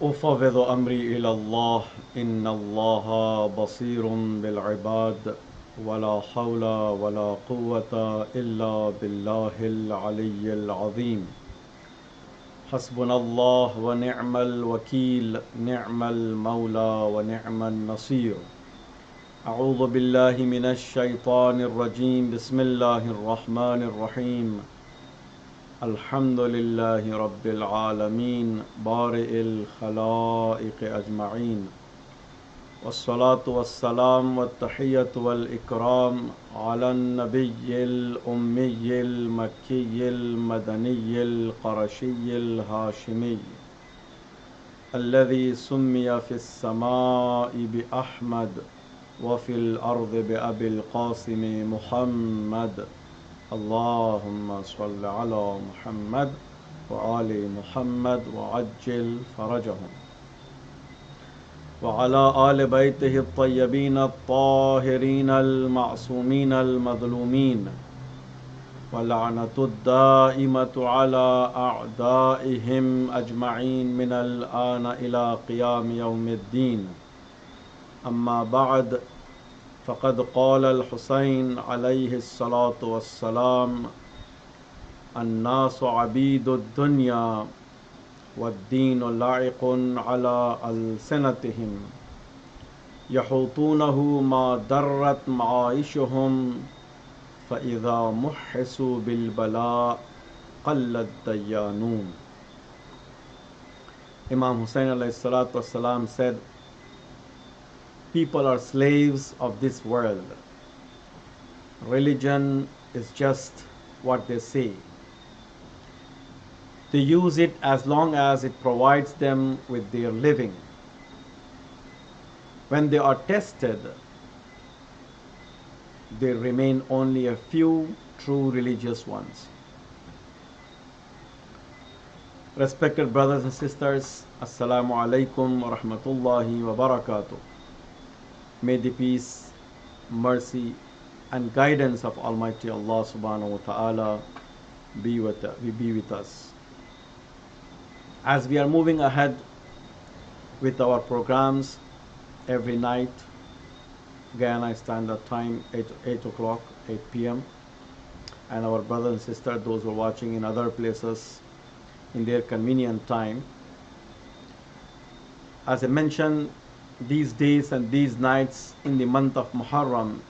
أفوض أمري إلى الله إن الله بصير بالعباد ولا حول ولا قوة إلا بالله العلي العظيم حسبنا الله ونعم الوكيل نعم المولى ونعم النصير أعوذ بالله من الشيطان الرجيم بسم الله الرحمن الرحيم الحمد لله رب العالمين بارئ الخلائق أجمعين والصلاة والسلام والتحية والإكرام على النبي الأمي المكي المدني القرشي الهاشمي الذي سمي في السماء بأحمد وفي الأرض بأبي القاسم محمد اللهم صل على محمد وآل محمد وعجل فرجهم وعلى آل بيته الطيبين الطاهرين المعصومين المظلومين واللعنة الدائمة على أعدائهم أجمعين من الآن إلى قيام يوم الدين أما بعد فقد قال الحسين عليه الصلاة والسلام الناس عبيد الدنيا والدين لاعق على ألسنتهم يحوطونه ما درت معايشهم فإذا محسوا بالبلاء قل الديانون. Imam Hussain alayhi salatu wasalam said, people are slaves of this world. Religion is just what they say. They use it as long as it provides them with their living. When they are tested, there remain only a few true religious ones. Respected brothers and sisters, Assalamu alaikum wa rahmatullahi wa barakatuh. May the peace, mercy, and guidance of Almighty Allah subhanahu wa ta'ala be with us. As we are moving ahead with our programs every night, Guyana Standard Time, 8 o'clock, 8 p.m. And our brothers and sisters, those who are watching in other places, in their convenient time. As I mentioned, these days and these nights in the month of Muharram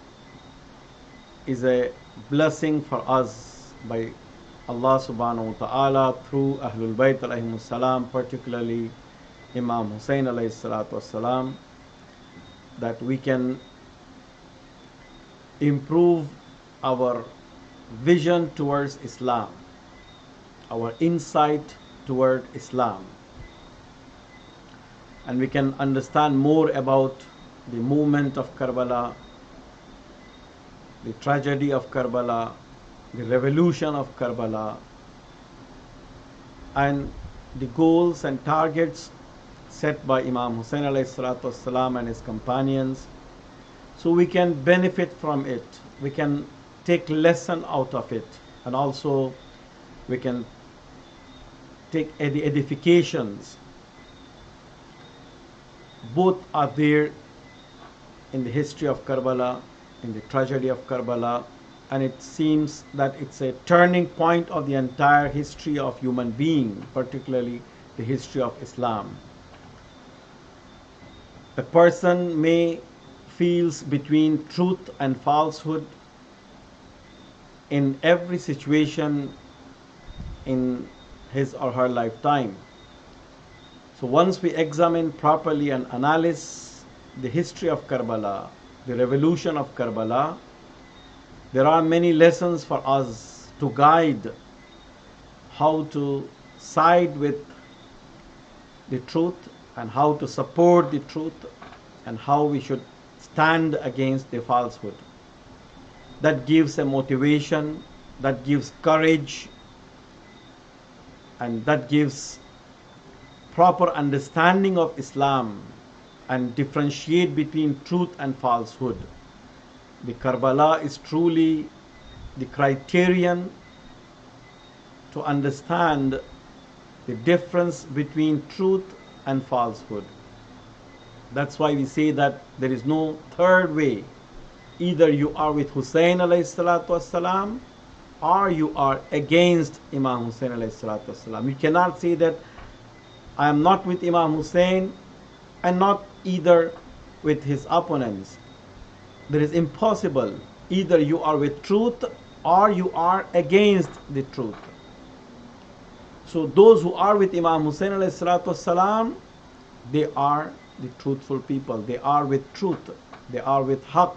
is a blessing for us by Allah subhanahu wa ta'ala through Ahlul Bayt alayhimus salam, particularly Imam Hussain alayhi salatu wasalam, that we can improve our vision towards Islam, our insight toward Islam, and we can understand more about the movement of Karbala, the tragedy of Karbala, the revolution of Karbala, and the goals and targets set by Imam Hussain alayhi salatu wasalam and his companions, so we can benefit from it, we can take lesson out of it, and also we can take the edifications. Both are there in the history of Karbala, in the tragedy of Karbala, and it seems that it's a turning point of the entire history of human being, particularly the history of Islam. A person may feels between truth and falsehood in every situation in his or her lifetime. So once we examine properly and analyze the history of Karbala, the revolution of Karbala, there are many lessons for us to guide how to side with the truth and how to support the truth and how we should stand against the falsehood. That gives a motivation, that gives courage, and that gives proper understanding of Islam and differentiate between truth and falsehood. The Karbala is truly the criterion to understand the difference between truth and falsehood. That's why we say that there is no third way. Either you are with Hussein alayhi salatu wasalam, or you are against Imam Hussein alayhi salatu wasalam. You cannot say that I am not with Imam Hussein and not either with his opponents. That is impossible. Either you are with truth or you are against the truth. So those who are with Imam Hussein alayhi salatu wasalam, they are the truthful people. They are with truth. They are with haqq.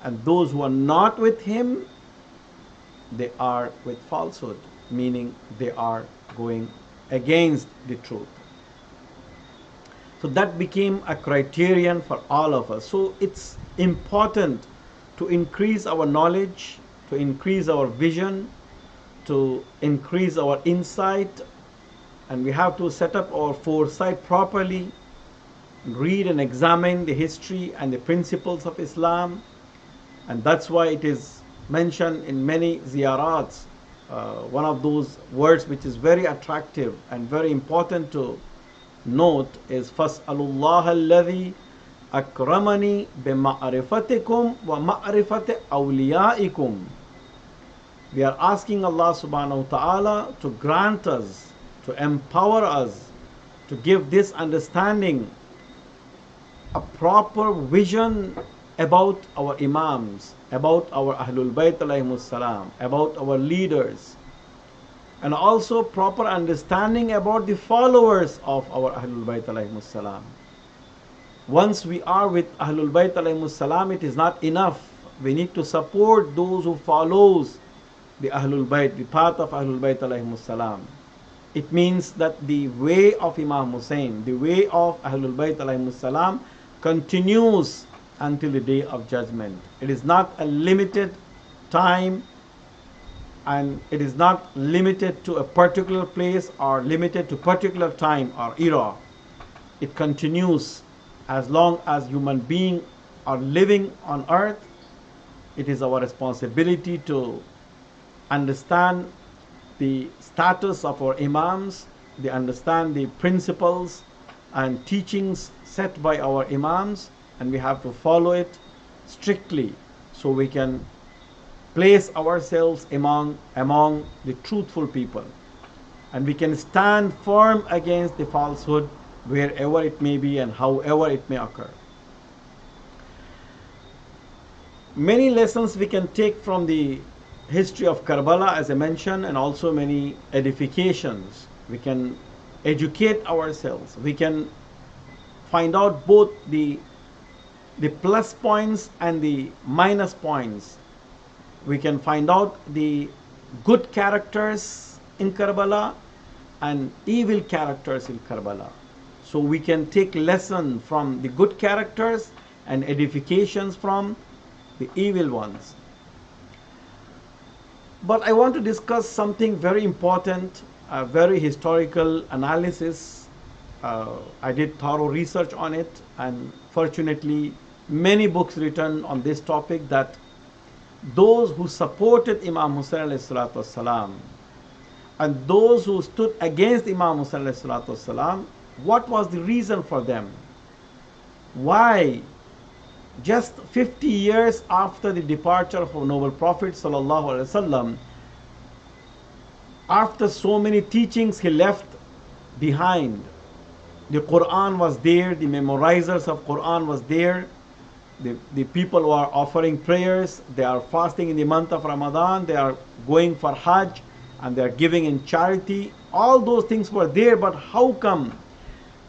And those who are not with him, they are with falsehood, meaning they are going against the truth. So that became a criterion for all of us. So it's important to increase our knowledge, to increase our vision, to increase our insight, and we have to set up our foresight properly, read and examine the history and the principles of Islam. And that's why it is mentioned in many ziyarats. One of those words which is very attractive and very important to note is فَاسْأَلُوا اللَّهَ الَّذِي أَكْرَمَنِي بِمَعْرِفَتِكُمْ وَمَعْرِفَةِ أَوْلِيَائِكُمْ. We are asking Allah subhanahu wa ta'ala to grant us, to empower us, to give this understanding, a proper vision about our Imams, about our Ahlul Bayt alayhimus salam, about our leaders, and also proper understanding about the followers of our Ahlul Bayt alayhimus salam. Once we are with Ahlul Bayt alayhimus salam, it is not enough. We need to support those who follows the Ahlul Bayt, the path of Ahlul Bayt alayhimus salam. It means that the way of Imam Hussein, the way of Ahlul Bayt alayhimus salam continues until the day of judgment. It is not a limited time, and it is not limited to a particular place or limited to particular time or era. It continues as long as human beings are living on earth. It is our responsibility to understand the status of our Imams, they understand the principles and teachings set by our Imams, and we have to follow it strictly so we can place ourselves among the truthful people, and we can stand firm against the falsehood wherever it may be and however it may occur. Many lessons we can take from the history of Karbala, as I mentioned, and also many edifications. We can educate ourselves. We can find out both the plus points and the minus points. We can find out the good characters in Karbala and evil characters in Karbala. So we can take lesson from the good characters and edifications from the evil ones. But I want to discuss something very important, a very historical analysis. I did thorough research on it, and fortunately many books written on this topic, that those who supported Imam Hussein alayhi salatu wasalam and those who stood against Imam Hussein alayhi salatu wasalam, what was the reason for them? Why just 50 years after the departure of our noble Prophet sallallahu alaihi wasallam, after so many teachings he left behind, the Quran was there, the memorizers of Quran was there, the people who are offering prayers, they are fasting in the month of Ramadan, they are going for Hajj, and they are giving in charity. All those things were there, but how come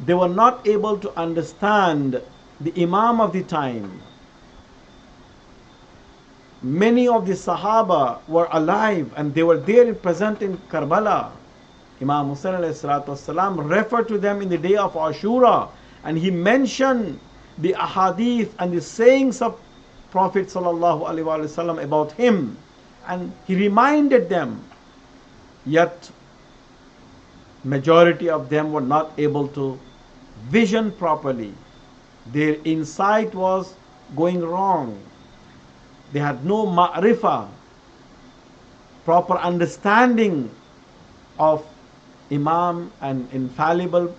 they were not able to understand the Imam of the time? Many of the Sahaba were alive and they were there present in Karbala. Imam Hussein alayhi salatu wasalam referred to them in the day of Ashura, and he mentioned the ahadith and the sayings of Prophet sallallahu alaihi wasallam about him, and he reminded them. Yet majority of them were not able to vision properly. Their insight was going wrong. They had no ma'rifah, proper understanding of Imam and infallible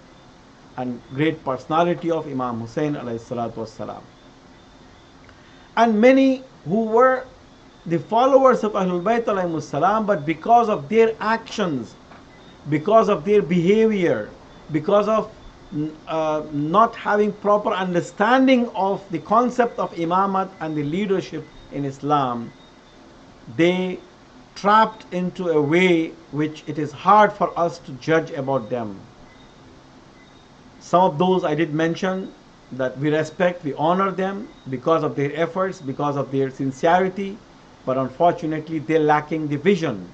and great personality of Imam Hussein alayhi salatu wassalam. And many who were the followers of Ahlul Bayt alayhi salam, but because of their actions, because of their behavior, because of not having proper understanding of the concept of imamat and the leadership in Islam, they trapped into a way which it is hard for us to judge about them. Some of those I did mention that we respect, we honor them because of their efforts, because of their sincerity, but unfortunately they're lacking the vision,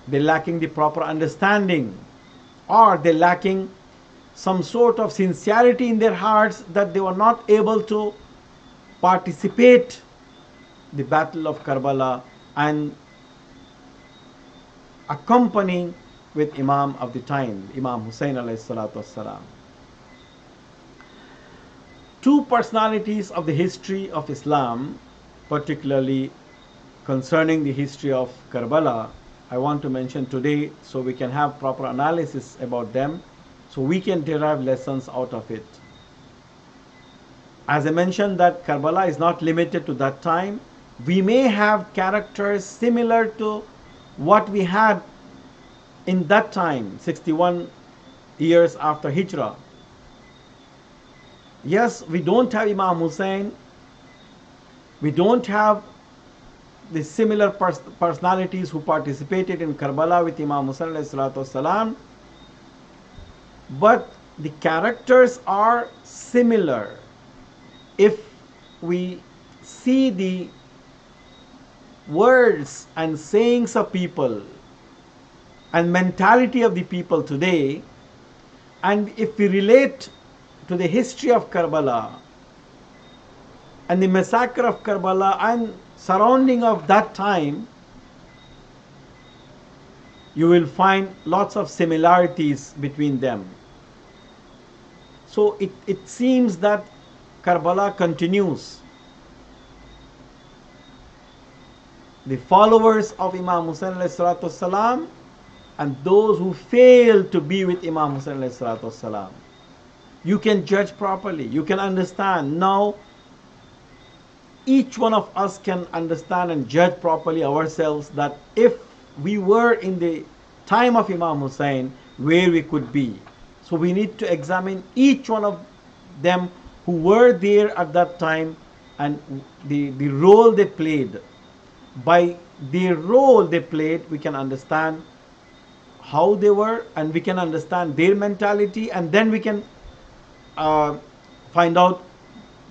they're lacking the proper understanding, or they're lacking some sort of sincerity in their hearts that they were not able to participate the battle of Karbala and accompanying with Imam of the time, Imam Hussein alayhi salatu wassalam. Two personalities of the history of Islam, particularly concerning the history of Karbala, I want to mention today so we can have proper analysis about them, so we can derive lessons out of it. As I mentioned that Karbala is not limited to that time. We may have characters similar to what we had in that time, 61 years after Hijrah. Yes, we don't have Imam Hussein, we don't have the similar personalities who participated in Karbala with Imam Hussein alayhi salatu wasalam, but the characters are similar. If we see the words and sayings of people and mentality of the people today, and if we relate to the history of Karbala and the massacre of Karbala and surrounding of that time, you will find lots of similarities between them. So it seems that Karbala continues. The followers of Imam Hussein alayhi salatu wasalam and those who fail to be with Imam Hussein alayhi salatu wasalam. You can judge properly, you can understand. Now, each one of us can understand and judge properly ourselves that if we were in the time of Imam Hussein, where we could be. So we need to examine each one of them who were there at that time and the role they played. By the role they played, we can understand how they were and we can understand their mentality, and then we can find out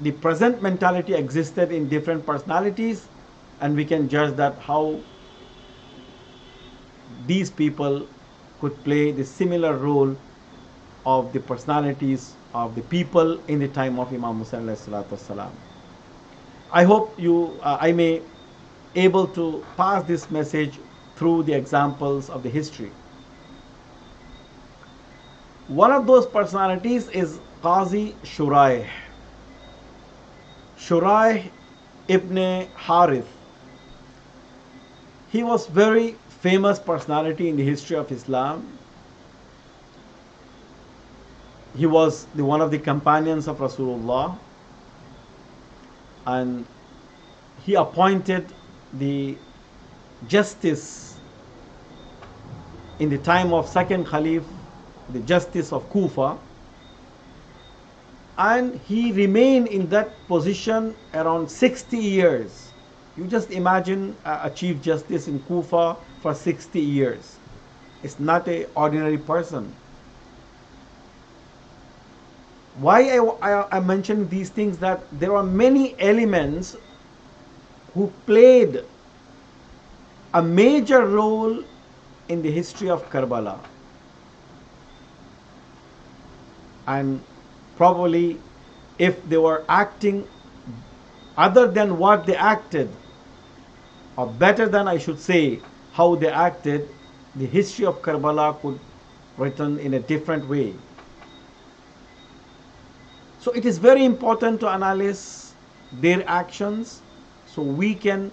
the present mentality existed in different personalities, and we can judge that how these people could play the similar role of the personalities of the people in the time of Imam Hussein alayhi salatu wasalam. I hope I may able to pass this message through the examples of the history. One of those personalities is Qazi Shuraih. Shuraih ibn Harith. He was very famous personality in the history of Islam. He was one of the companions of Rasulullah, and he appointed the justice in the time of second Khalif, the justice of Kufa, and he remained in that position around 60 years. You just imagine a chief justice in Kufa for 60 years. It's not an ordinary person. Why I mention these things, that there are many elements who played a major role in the history of Karbala, and probably if they were acting other than what they acted, or better than I should say how they acted, the history of Karbala could written in a different way. So it is very important to analyze their actions so we can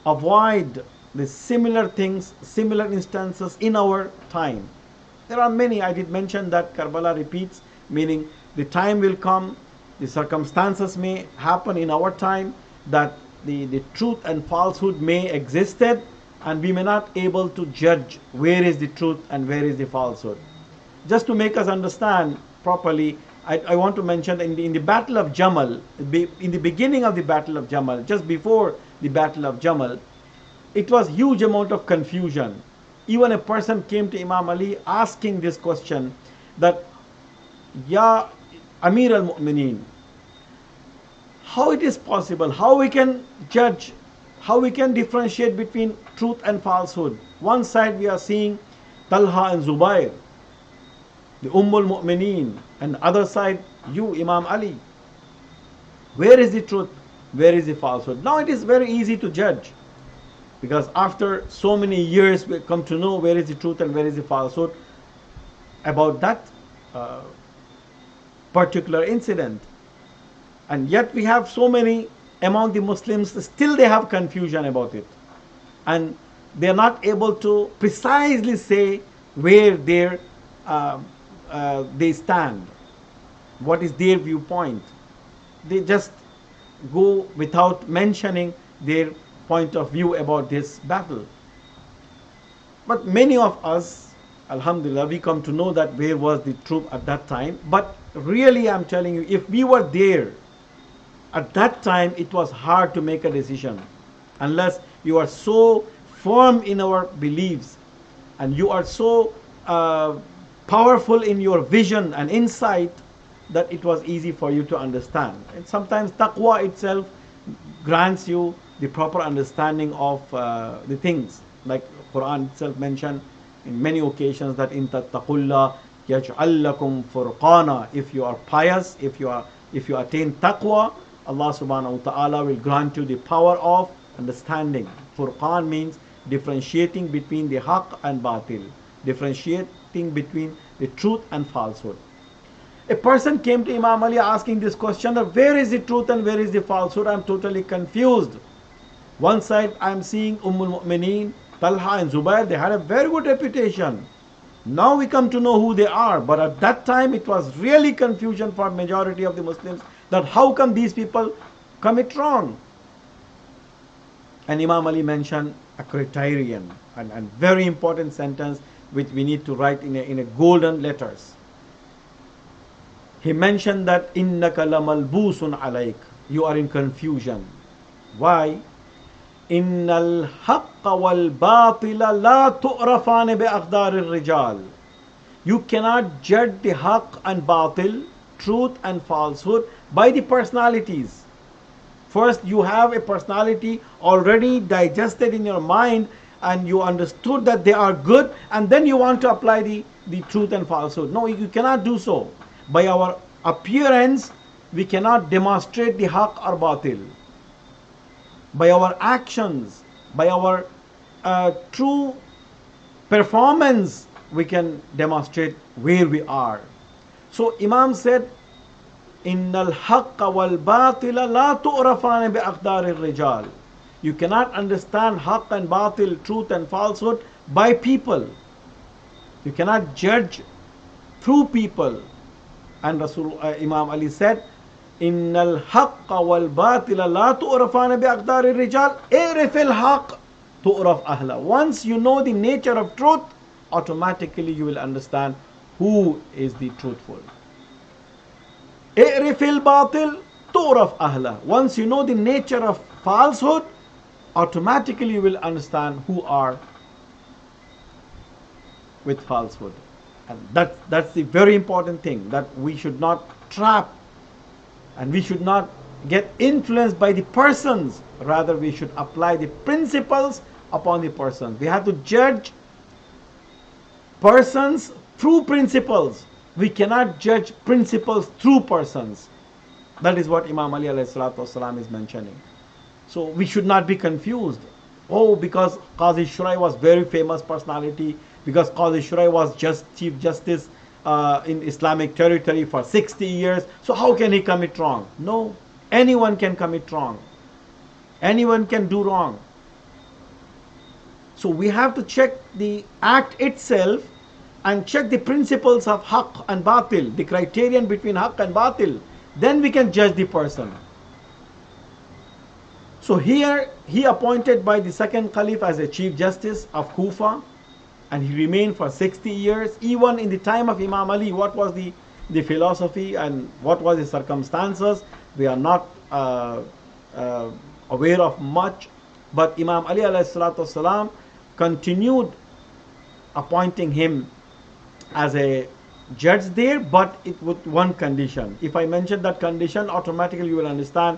avoid the similar things, similar instances in our time. There are many. I did mention that Karbala repeats, meaning the time will come, the circumstances may happen in our time that the truth and falsehood may existed, and we may not able to judge where is the truth and where is the falsehood. Just to make us understand properly, I want to mention in the Battle of Jamal, in the beginning of the Battle of Jamal, just before the Battle of Jamal, it was huge amount of confusion. Even a person came to Imam Ali asking this question that, Ya Amir al-Mu'mineen, how it is possible, how we can judge, how we can differentiate between truth and falsehood. One side we are seeing Talha and Zubair, the Mu'mineen, and other side you, Imam Ali. Where is the truth? Where is the falsehood? Now it is very easy to judge, because after so many years we come to know where is the truth and where is the falsehood about that particular incident. And yet we have so many among the Muslims, still they have confusion about it, and they are not able to precisely say where they stand, what is their viewpoint. They just go without mentioning their point of view about this battle. But many of us, alhamdulillah, we come to know that where was the truth at that time. But really, I'm telling you, if we were there at that time, it was hard to make a decision unless you are so firm in our beliefs and you are so powerful in your vision and insight that it was easy for you to understand. And sometimes taqwa itself grants you the proper understanding of the things. Like Quran itself mentioned in many occasions that in tattaqullah yaj'al lakum furqana. If you are pious, if you attain taqwa, Allah subhanahu wa ta'ala will grant you the power of understanding. Furqan means differentiating between the haqq and batil, differentiating between the truth and falsehood. A person came to Imam Ali asking this question that where is the truth and where is the falsehood? I'm totally confused. One side I'm seeing Mu'mineen, Talha and Zubair, they had a very good reputation. Now we come to know who they are, but at that time it was really confusion for majority of the Muslims that how come these people commit wrong? And Imam Ali mentioned a criterion and very important sentence which we need to write in a golden letters. He mentioned that innaka lamalbusun alayk, you are in confusion. Why? Innal haqqa wal batila la tu'rafani bi aqdar rijal. You cannot judge the haqq and batil, truth and falsehood, by the personalities. First you have a personality already digested in your mind and you understood that they are good, and then you want to apply the truth and falsehood. No, you cannot do so. By our appearance, we cannot demonstrate the haqq or batil. By our actions, by our true performance, we can demonstrate where we are. So Imam said, Innal haqqa wal batila la tu'rafani bi aqdar rijal. You cannot understand haqq and batil, truth and falsehood, by people. You cannot judge through people. And Imam Ali said, Innal haqqa wal batila la tu'rafani bi aqdar rijal, i'rifil haqq tu'raf ahla. Once you know the nature of truth, automatically you will understand who is the truthful. I'rifil batil tu'raf ahla. Once you know the nature of falsehood, automatically you will understand who are with falsehood. And that's the very important thing, that we should not trap and we should not get influenced by the persons. Rather, we should apply the principles upon the persons. We have to judge persons through principles. We cannot judge principles through persons. That is what Imam Ali alayhi salatu wasalam is mentioning. So we should not be confused. Oh, because Qazi Shurai was very famous personality, because Qazi Shurai was just Chief Justice in Islamic territory for 60 years, so how can he commit wrong? No, anyone can commit wrong. Anyone can do wrong. So we have to check the act itself and check the principles of haqq and batil, the criterion between haqq and batil, then we can judge the person. So here he appointed by the second caliph as a chief justice of Kufa, and he remained for 60 years. Even in the time of Imam Ali, what was the philosophy and what was the circumstances, we are not aware of much. But Imam Ali alayhi salatu wasalam continued appointing him as a judge there, but it with one condition. If I mention that condition, automatically you will understand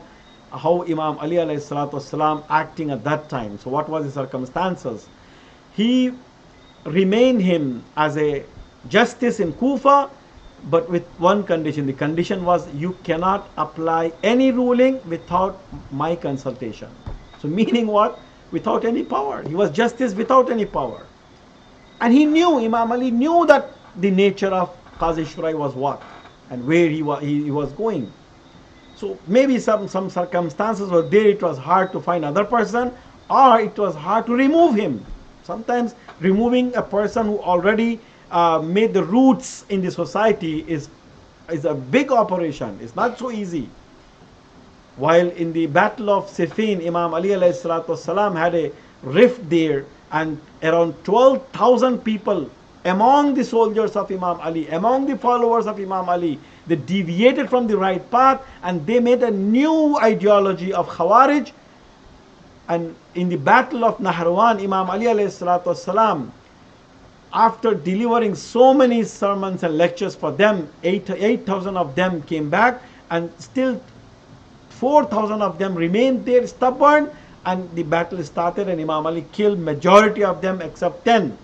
how Imam Ali alayhi salatu wasalam acting at that time. So what was the circumstances? He remained him as a justice in Kufa, but with one condition. The condition was, you cannot apply any ruling without my consultation. So meaning what? Without any power. He was justice without any power. And he knew, Imam Ali knew that the nature of Qazi Shurai was what and where he was going. So maybe some circumstances were there, it was hard to find another person, or it was hard to remove him. Sometimes removing a person who already made the roots in the society is a big operation. It's not so easy. While in the battle of Siffin, Imam Ali alayhi salatu wasalam had a rift there, and around 12,000 people among the soldiers of Imam Ali, among the followers of Imam Ali, they deviated from the right path and they made a new ideology of Khawarij. And in the battle of Nahrawan, Imam Ali alayhi salatu wasalam, after delivering so many sermons and lectures for them, 8,000 of them came back, and still 4,000 of them remained there stubborn, and the battle started, and Imam Ali killed majority of them except 10.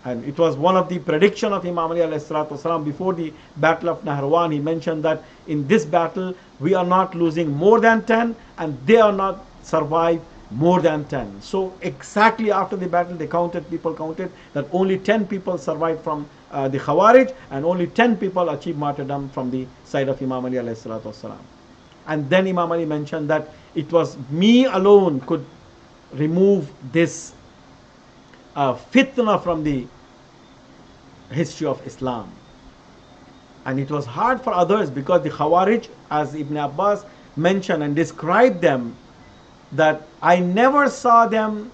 And it was one of the prediction of Imam Ali alayhi salatu wasalam before the battle of Nahrawan. He mentioned that in this battle we are not losing more than 10, and they are not survive more than 10. So exactly after the battle, people counted that only 10 people survived from the Khawarij, and only 10 people achieved martyrdom from the side of Imam Ali alayhi salatu wasalam. And then Imam Ali mentioned that it was me alone could remove this fitna from the history of Islam. And it was hard for others, because the Khawarij, as Ibn Abbas mentioned and described them, that I never saw them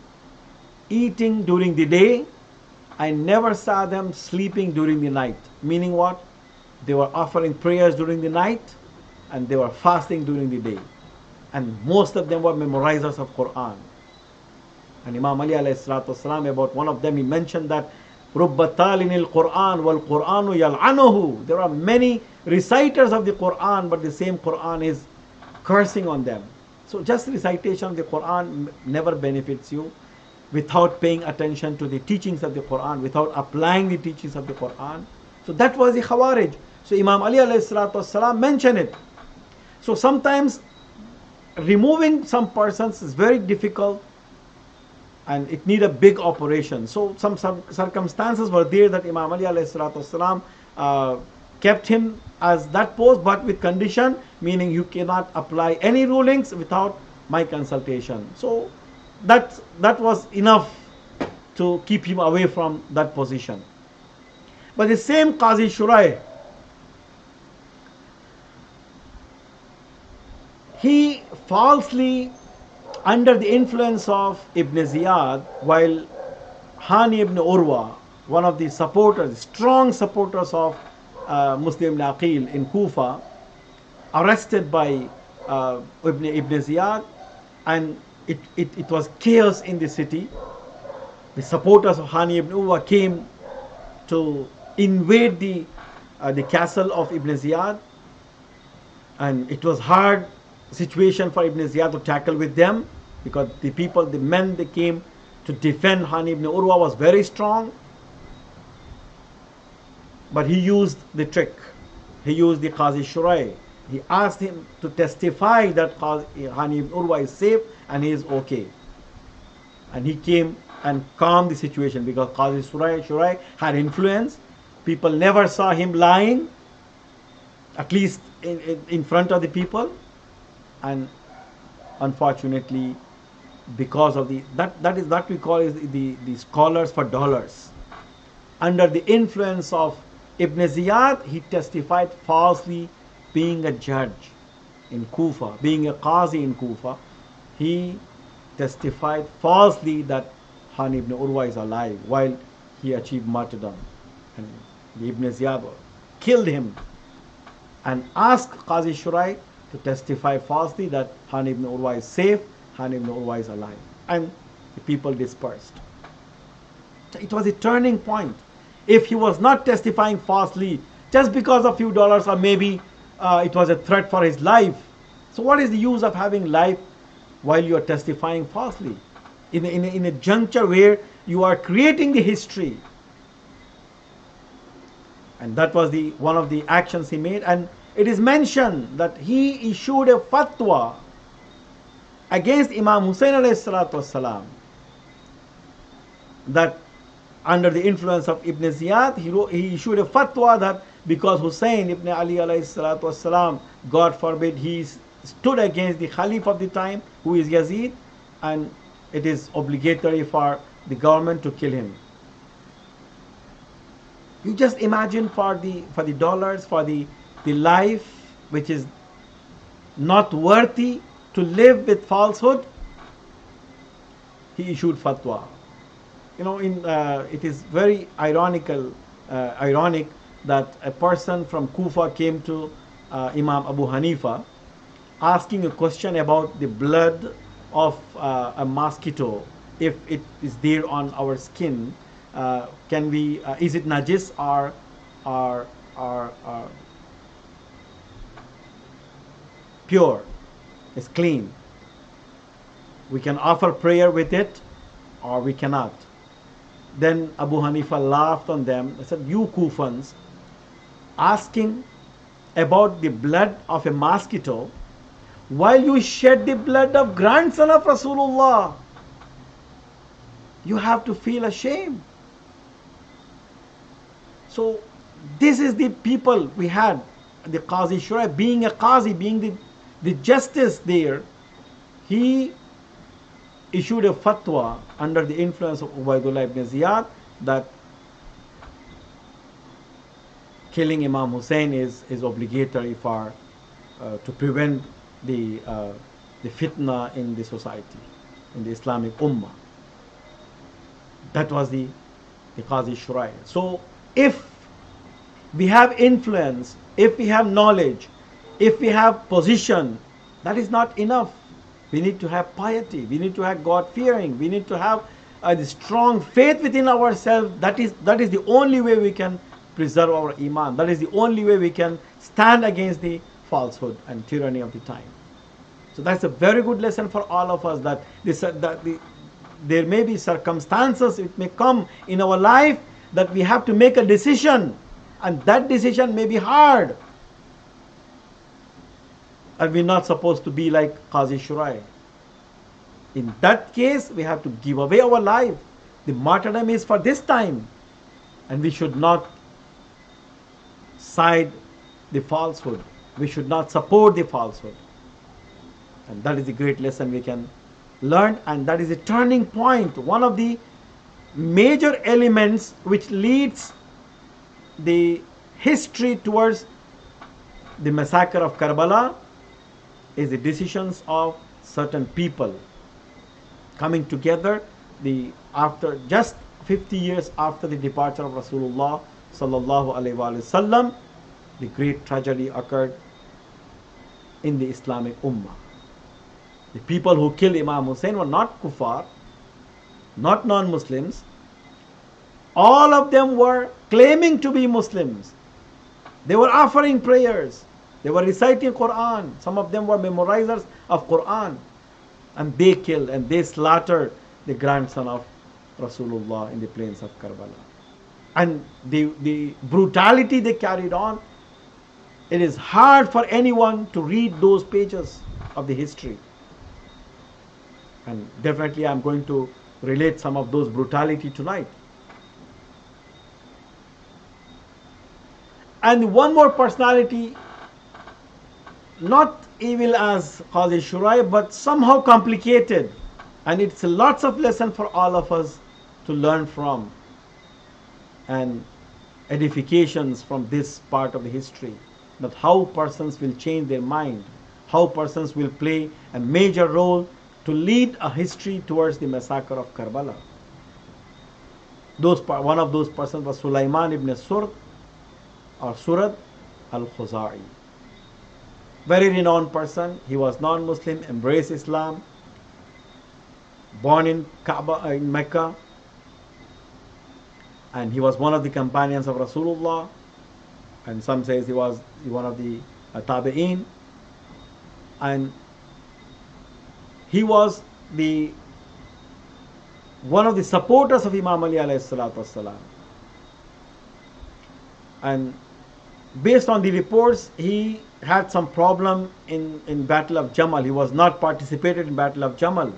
eating during the day, I never saw them sleeping during the night. Meaning what? They were offering prayers during the night, and they were fasting during the day. And most of them were memorizers of Quran. And Imam Ali alayhi salatu wasalam, about one of them, he mentioned that رُبَّ تَالِنِ الْقُرْآنِ وَالْقُرْآنُ يَلْعَنُهُ. There are many reciters of the Quran, but the same Quran is cursing on them. So just recitation of the Quran never benefits you without paying attention to the teachings of the Quran, without applying the teachings of the Quran. So that was the Khawarij. So Imam Ali alayhi salatu wasalam mentioned it. So sometimes removing some persons is very difficult, and it need a big operation. So some circumstances were there that Imam Ali alayhi salatu wasalam kept him as that post, but with condition, meaning you cannot apply any rulings without my consultation. So that was enough to keep him away from that position. But the same Qazi Shurai, he falsely, under the influence of Ibn Ziyad, while Hani ibn Urwa, one of the supporters, strong supporters of Muslim ibn Aqil in Kufa, arrested by Ibn Ziyad, and it was chaos in the city. The supporters of Hani ibn Urwa came to invade the castle of Ibn Ziyad, and it was hard situation for Ibn Ziyad to tackle with them, because the men they came to defend Hani ibn Urwa was very strong. But he used the trick. He used the Qazi Shurai. He asked him to testify that Hani ibn Urwa is safe and he is okay. And he came and calmed the situation, because Qazi Shurai had influence. People never saw him lying, at least in front of the people. And unfortunately, because of that is what we call is the scholars for dollars. under the influence of Ibn Ziyad, he testified falsely being a judge in Kufa, being a qazi in Kufa. He testified falsely that Han ibn Urwa is alive while he achieved martyrdom. And the Ibn Ziyad killed him and asked Qazi Shurai to testify falsely that Han ibn Urwa is safe, Han ibn Urwa is alive. And the people dispersed. It was a turning point. If he was not testifying falsely just because of few dollars, or maybe it was a threat for his life, so what is the use of having life while you are testifying falsely in a juncture where you are creating the history? And that was one of the actions he made. And it is mentioned that he issued a fatwa against Imam Hussein alayhi salatu wasalam, that under the influence of Ibn Ziyad, he issued a fatwa that because Hussein ibn Ali alayhi salatu wasalam, God forbid, he stood against the Khalif of the time, who is Yazid, and it is obligatory for the government to kill him. You just imagine for the dollars, for the life which is not worthy to live with falsehood, he issued fatwa. It is very ironic that a person from Kufa came to Imam Abu Hanifa asking a question about the blood of a mosquito. If it is there on our skin, can we? Is it najis or pure? It's clean. We can offer prayer with it, or we cannot. Then Abu Hanifa laughed on them. He said, "You Kufans, asking about the blood of a mosquito, while you shed the blood of grandson of Rasulullah, you have to feel ashamed." So this is the people we had. The Qazi Shurai, being a Qazi, being the justice there, he issued a fatwa under the influence of Ubaidullah ibn Ziyad that killing Imam Hussein is obligatory for to prevent the fitna in the society, in the Islamic Ummah. That was the Qazi Shurai. So if we have influence, if we have knowledge, if we have position, that is not enough. We need to have piety. We need to have God-fearing. We need to have the strong faith within ourselves. That is the only way we can preserve our iman. That is the only way we can stand against the falsehood and tyranny of the time. So that's a very good lesson for all of us, that there may be circumstances, it may come in our life that we have to make a decision, and that decision may be hard. And we're not supposed to be like Qazi Shurai. In that case, we have to give away our life. The martyrdom is for this time, and we should not side the falsehood. We should not support the falsehood. And that is the great lesson we can learn, and that is a turning point. One of the major elements which leads the history towards the massacre of Karbala is the decisions of certain people coming together. After just 50 years after the departure of Rasulullah sallallahu alaihi wasallam, the great tragedy occurred in the Islamic Ummah. The people who killed Imam Hussein were not kuffar, not non-Muslims. All of them were claiming to be Muslims. They were offering prayers. They were reciting Quran. Some of them were memorizers of Quran. And they killed and they slaughtered the grandson of Rasulullah in the plains of Karbala. And the brutality they carried on, it is hard for anyone to read those pages of the history. And definitely I'm going to relate some of those brutality tonight. And one more personality, not evil as Qazi Shurai, but somehow complicated. And it's lots of lesson for all of us to learn from. and edifications from this part of the history, that how persons will change their mind, how persons will play a major role to lead a history towards the massacre of Karbala. One of those persons was Sulaiman ibn Surd or Surad al-Khuzai. Very renowned person. He was non-Muslim, embraced Islam, born in in Mecca, and he was one of the companions of Rasulullah, and some says he was one of the Tabi'een, and he was one of the supporters of Imam Ali alayhi salatu wasalam. And based on the reports, he had some problem in Battle of Jamal. He was not participated in Battle of Jamal.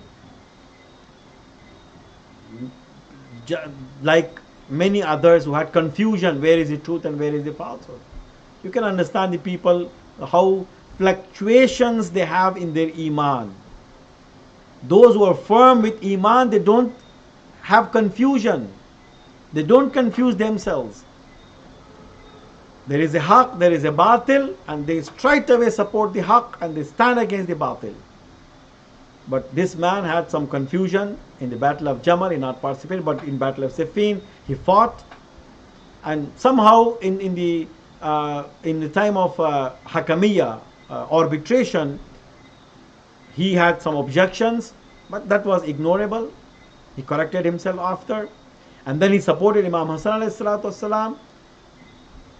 Like many others who had confusion, where is the truth and where is the falsehood. You can understand the people, how fluctuations they have in their iman. Those who are firm with iman, they don't have confusion. They don't confuse themselves. There is a haq, there is a batil, and they straight away support the haq and they stand against the batil. But this man had some confusion in the Battle of Jamal. He not participated, but in Battle of Siffin he fought, and somehow in the time of Hakamiya, arbitration, he had some objections, but that was ignorable. He corrected himself after, and then he supported Imam Hassan alayhi salatu wasalam.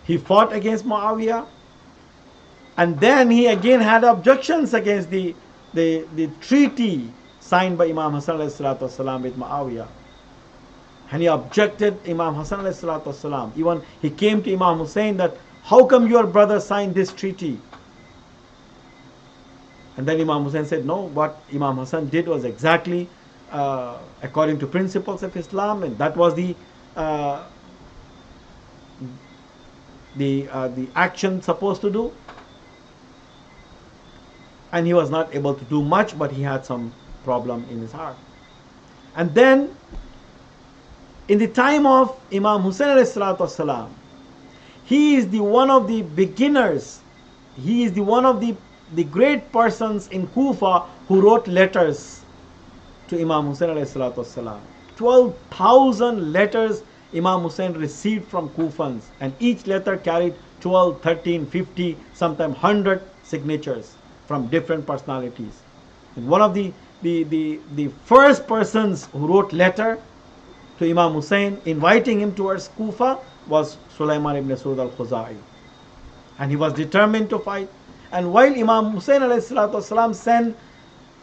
He fought against Muawiyah, and then he again had objections against the treaty signed by Imam Hassan alayhi salatu wasalam with Muawiyah. And he objected Imam Hassan alayhi salatu wasalam. Even he came to Imam Hussein that, how come your brother signed this treaty? And then Imam Hussein said, no, what Imam Hassan did was exactly according to principles of Islam, and that was the action supposed to do. And he was not able to do much, but he had some problem in his heart. And then in the time of Imam Hussein alayhi salatu wasalam, he is the one of the beginners, he is the one of the great persons in Kufa who wrote letters to Imam Hussein alayhi salatu wasalam. 12,000 letters Imam Hussein received from Kufans, and each letter carried 12, 13, 50, sometimes 100 signatures from different personalities. And one of the first persons who wrote letter to Imam Hussein inviting him towards Kufa was Sulaiman ibn Surd al-Khuzai, and he was determined to fight. And while Imam Hussein alayhi salatu wasalam sent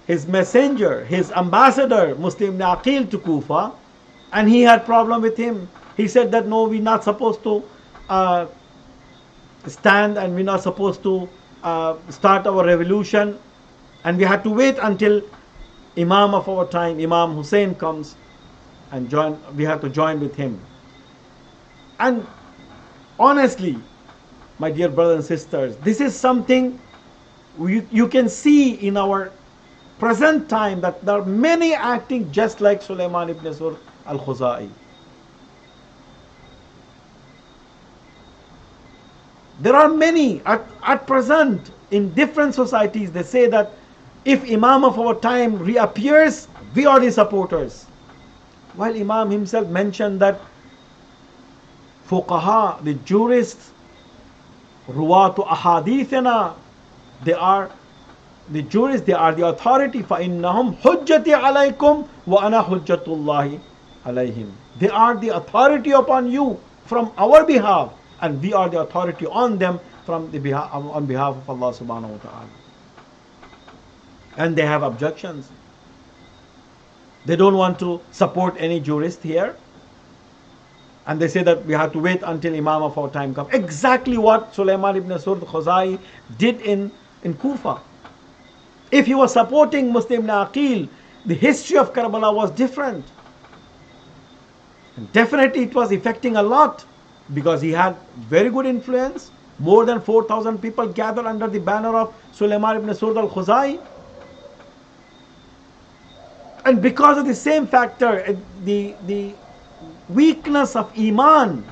his messenger, his ambassador Muslim ibn Aqil to Kufa, and he had problem with him. He said that no, we're not supposed to stand, and we're not supposed to start our revolution, and we had to wait until Imam of our time, Imam Hussein, comes and we have to join with him. And honestly, my dear brothers and sisters, this is something you can see in our present time, that there are many acting just like Sulaiman ibn Surd al-Khuzai. There are many at present in different societies. They say that if Imam of our time reappears, we are the supporters. While Imam himself mentioned that fuqaha, the jurists, ruwatu ahadithina, they are the jurists, they are the authority. فَإِنَّهُمْ حُجَّتِي عَلَيْكُمْ وَأَنَا حُجَّةُ اللَّهِ عَلَيْهِمْ. They are the authority upon you from our behalf, and we are the authority on them on behalf of Allah subhanahu wa ta'ala. And they have objections. They don't want to support any jurist here, and they say that we have to wait until Imam of our time comes. Exactly what Sulaiman ibn Surd al-Khuzai did in Kufa. If he was supporting Muslim ibn Aqil, the history of Karbala was different. And definitely it was affecting a lot, because he had very good influence. More than 4,000 people gathered under the banner of Sulaiman ibn Surd al-Khuzai. And because of the same factor, the weakness of Iman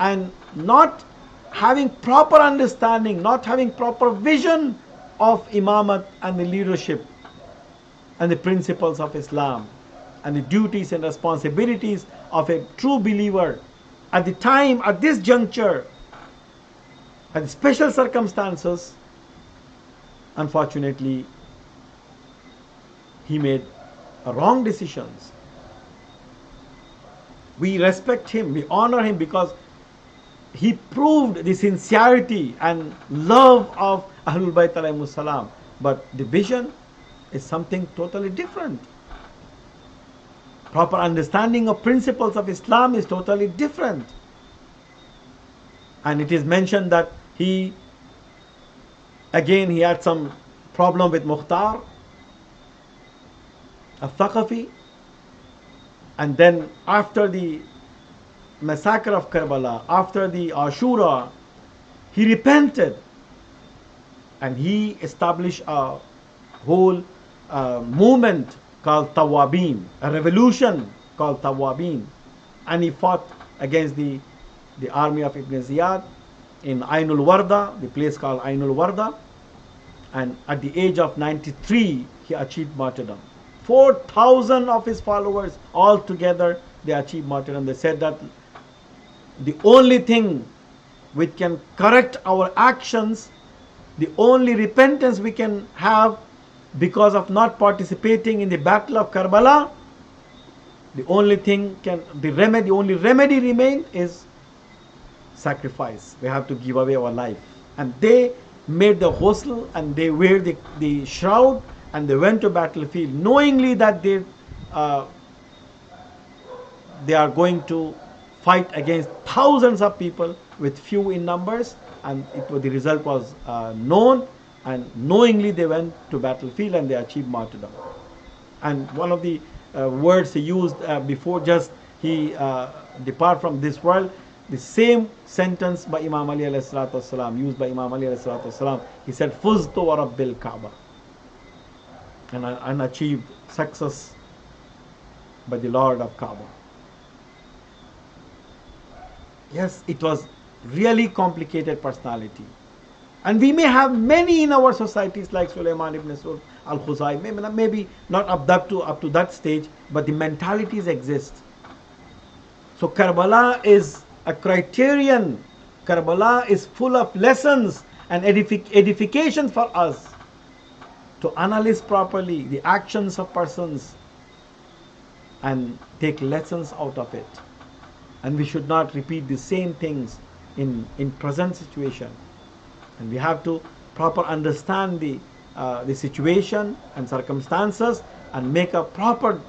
and not having proper understanding, not having proper vision of imamat and the leadership and the principles of Islam and the duties and responsibilities of a true believer at the time, at this juncture, at special circumstances, unfortunately, he made wrong decisions. We respect him, we honor him because he proved the sincerity and love of Ahlul Bayt alayhimus salam. But the vision is something totally different. Proper understanding of principles of Islam is totally different. And it is mentioned that he had some problem with Mukhtar al-Thaqafi, and then after the massacre of Karbala, after the Ashura, he repented and he established a whole movement called Tawabin, a revolution called Tawabin, and he fought against the army of Ibn Ziyad in Ainul Warda, the place called Ainul Warda, and at the age of 93 he achieved martyrdom. 4,000 of his followers all together, they achieved martyrdom. They said that the only thing which can correct our actions, the only repentance we can have because of not participating in the battle of Karbala, the only remedy remain is sacrifice. We have to give away our life. And they made the ghusl and they wear the shroud and they went to battlefield knowingly that they are going to fight against thousands of people with few in numbers, and the result was known, and knowingly they went to battlefield and they achieved martyrdom. And one of the words he used before just he depart from this world, the same sentence by Imam Ali alayhi salatu wasalam, used by Imam Ali alayhi salatu wasalam, he said, Fuztu wa Rabbil Kaaba, and achieved success by the Lord of Kaaba. Yes, it was really complicated personality. And we may have many in our societies like Sulaiman ibn Sur al-Khuzai, maybe not up to that stage, but the mentalities exist. So Karbala is a criterion. Karbala is full of lessons and edifications for us to analyze properly the actions of persons and take lessons out of it. And we should not repeat the same things in present situation. And we have to proper understand the situation and circumstances and make a proper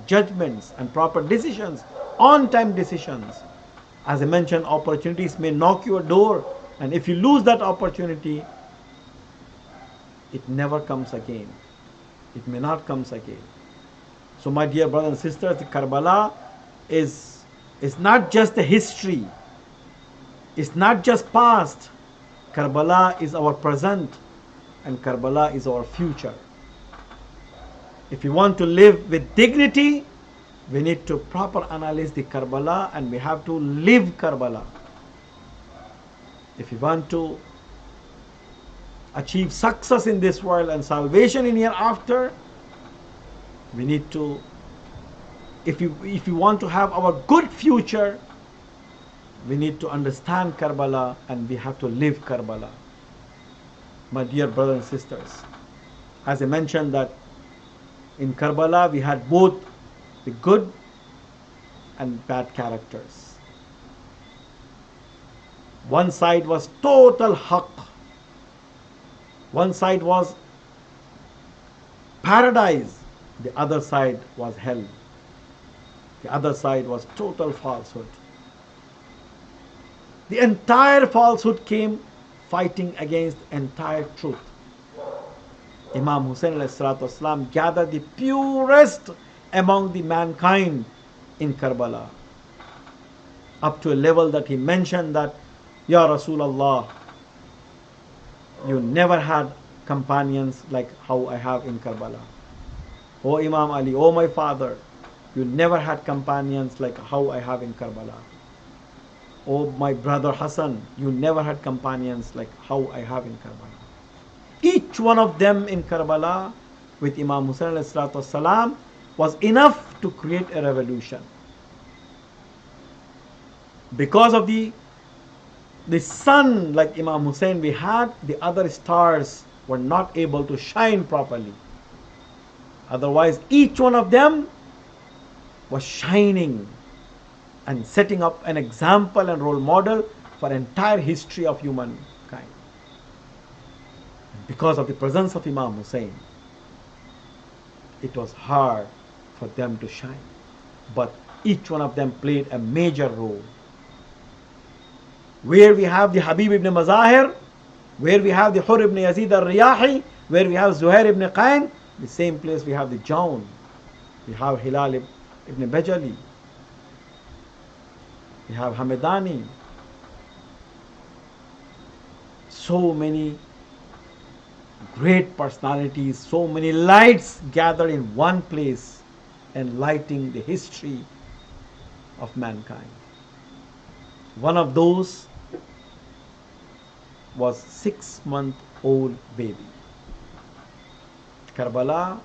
judgments and proper decisions, on-time decisions. As I mentioned, opportunities may knock your door, and if you lose that opportunity, it never comes again. It may not come again. So my dear brothers and sisters, the Karbala is not just a history. It's not just past. Karbala is our present, and Karbala is our future. If we want to live with dignity, we need to proper analyze the Karbala, and we have to live Karbala. If we want to achieve success in this world and salvation in hereafter, we need to, if we want to have our good future, we need to understand Karbala and we have to live Karbala. My dear brothers and sisters, as I mentioned that in Karbala we had both the good and bad characters. One side was total haqq. One side was paradise. The other side was hell. The other side was total falsehood. The entire falsehood came fighting against entire truth. Imam Hussain ﷺ gathered the purest among the mankind in Karbala, up to a level that he mentioned that, Ya Rasulullah, you never had companions like how I have in Karbala. O Imam Ali, O my father, you never had companions like how I have in Karbala. Oh, my brother Hassan, you never had companions like how I have in Karbala. Each one of them in Karbala with Imam Hussain والسلام, was enough to create a revolution. Because of the sun like Imam Hussein we had, the other stars were not able to shine properly. Otherwise, each one of them was shining and setting up an example and role model for entire history of humankind. Because of the presence of Imam Hussein, it was hard for them to shine. But each one of them played a major role. Where we have the Habib ibn Mazahir, where we have the Hur ibn Yazid al-Riyahi, where we have Zuhair ibn Qayn, the same place we have the Jawn, we have Hilal ibn Bajali, we have Hamedani. So many great personalities, so many lights gathered in one place, enlightening the history of mankind. One of those was 6-month-old baby. Karbala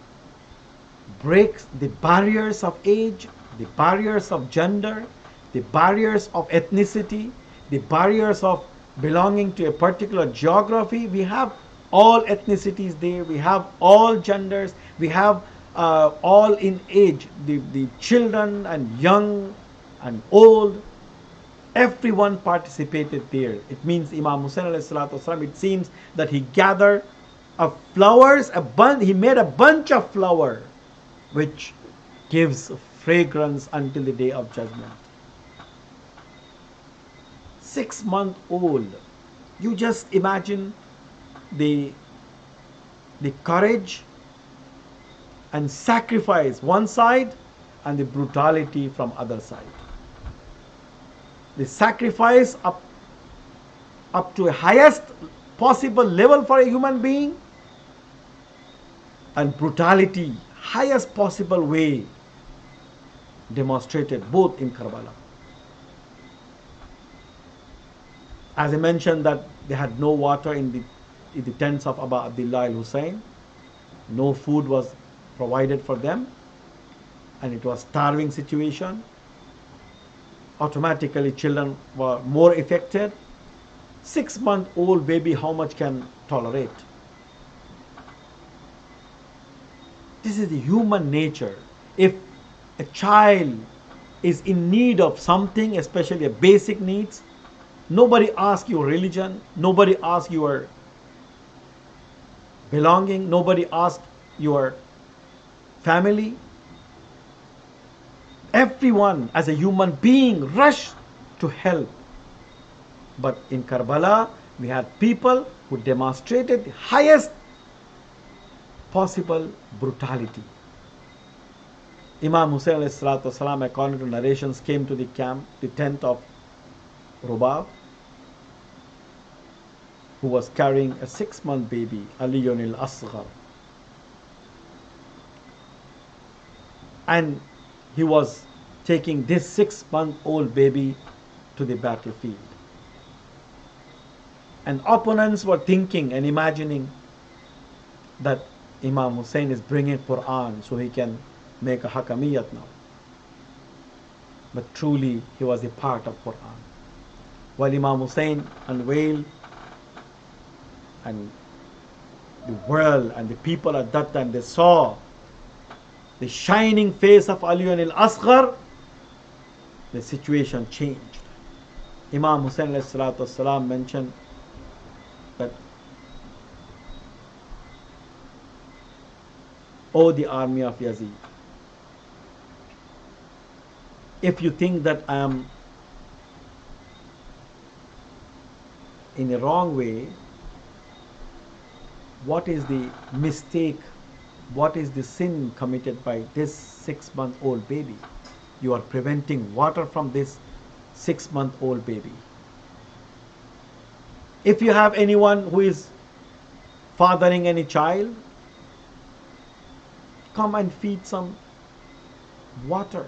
breaks the barriers of age, the barriers of gender, the barriers of ethnicity, the barriers of belonging to a particular geography. We have all ethnicities there, we have all genders, we have all in age, the children and young and old. Everyone participated there. It means Imam Hussain والسلام, it seems that he gathered flowers, he made a bunch of flower which gives fragrance until the day of judgment. 6-month-old. You just imagine the courage and sacrifice one side and the brutality from other side. The sacrifice up to a highest possible level for a human being, and brutality highest possible way demonstrated both in Karbala. As I mentioned that they had no water in the tents of Aba Abdullah al-Hussein. No food was provided for them, and it was starving situation. Automatically children were more affected. 6-month-old baby, how much can tolerate? This is the human nature. If a child is in need of something, especially a basic needs, nobody asks your religion, nobody asks your belonging, nobody asks your family. Everyone as a human being rushed to help. But in Karbala, we had people who demonstrated the highest possible brutality. Imam Hussain والسلام, according to narrations, came to the camp, the tent of Rubab, who was carrying a 6-month baby, Aliyun al-Asghar. And he was taking this 6-month-old baby to the battlefield. And opponents were thinking and imagining that Imam Hussein is bringing Quran so he can make a hakamiyat now. But truly he was a part of Quran. While Imam Hussein unveiled, and the world and the people at that time, they saw the shining face of Aliyun al-Asghar, the situation changed. Imam Hussain والسلام, mentioned that, "O the army of Yazid, if you think that I am in a wrong way, what is the mistake, what is the sin committed by this 6-month-old baby? You are preventing water from this 6-month-old baby. If you have anyone who is fathering any child, come and feed some water.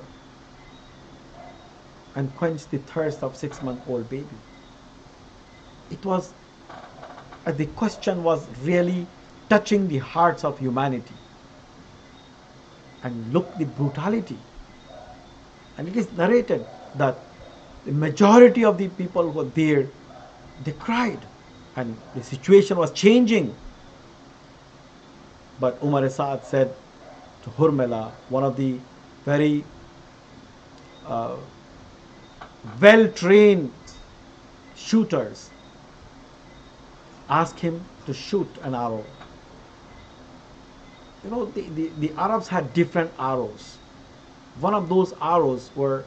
and quench the thirst of 6-month-old baby. It was, the question was really touching the hearts of humanity. And look the brutality. And it is narrated that the majority of the people who were there, they cried. And the situation was changing. But Umar Sa'ad said to Hurmila, one of the very uh, well-trained shooters, asked him to shoot an arrow. You know, the Arabs had different arrows. One of those arrows were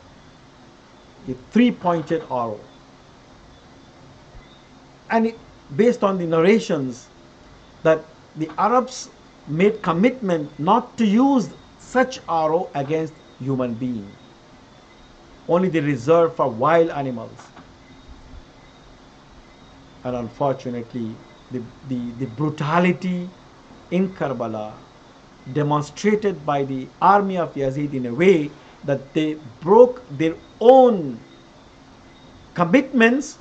a three-pointed arrow. And based on the narrations, that the Arabs made commitment not to use such arrow against human being. Only they reserved for wild animals. And unfortunately, the brutality in Karbala demonstrated by the army of Yazid in a way that they broke their own commitments,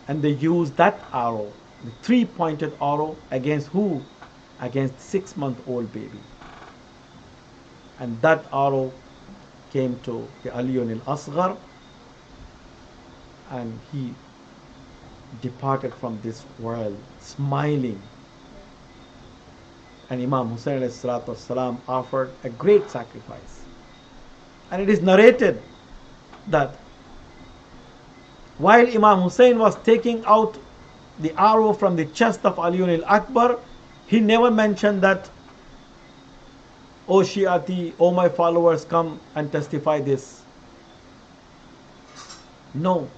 and they used that arrow, the three-pointed arrow, against who? Against 6-month-old baby. And that arrow came to the Aliyun al-Asghar, and he departed from this world smiling. And Imam Hussain والسلام, offered a great sacrifice. And it is narrated that while Imam Hussain was taking out the arrow from the chest of Aliyun al-Akbar, he never mentioned that, "O Shi'ati, O my followers, come and testify this." No.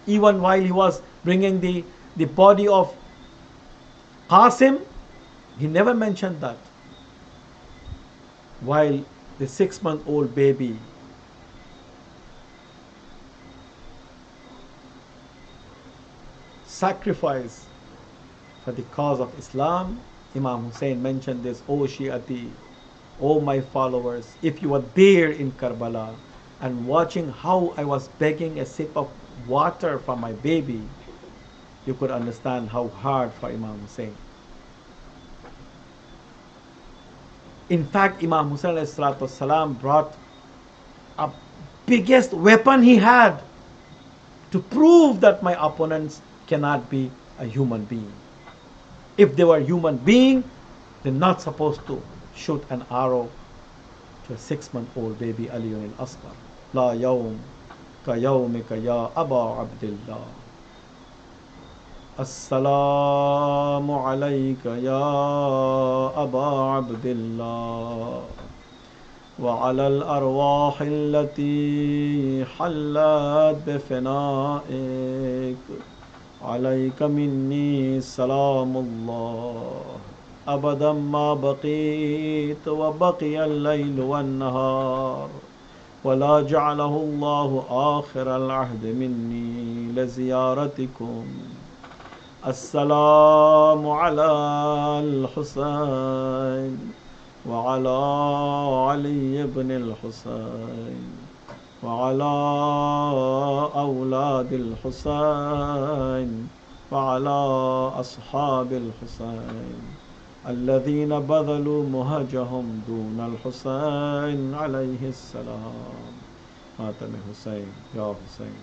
Even while he was bringing the body of Qasim, he never mentioned that. While the 6-month-old baby sacrificed for the cause of Islam, Imam Hussain mentioned this, "O Shi'ati, O my followers, if you were there in Karbala and watching how I was begging a sip of water for my baby, you could understand how hard for Imam Hussain." In fact, Imam Hussain والسلام, brought a biggest weapon he had to prove that my opponents cannot be a human being. If they were human being, they're not supposed to shoot an arrow to a 6-month-old baby, Aliyun al-Asghar. La yawm ka yawmika ya Aba Abdillah. Assalamu alayka ya Aba Abdillah. وعلى الأرواح التي حلت بفنائك عليك مني سلام الله أبدا ما بقيت وبقي الليل والنهار ولا جعله الله آخر العهد مني لزيارتكم. السلام على الحسين وعلى علي بن الحسين وعلى أولاد الحسين وعلى أصحاب الحسين الذين بذلوا مهجهم دون الحسين عليه السلام. ماتم حسين يا حسين.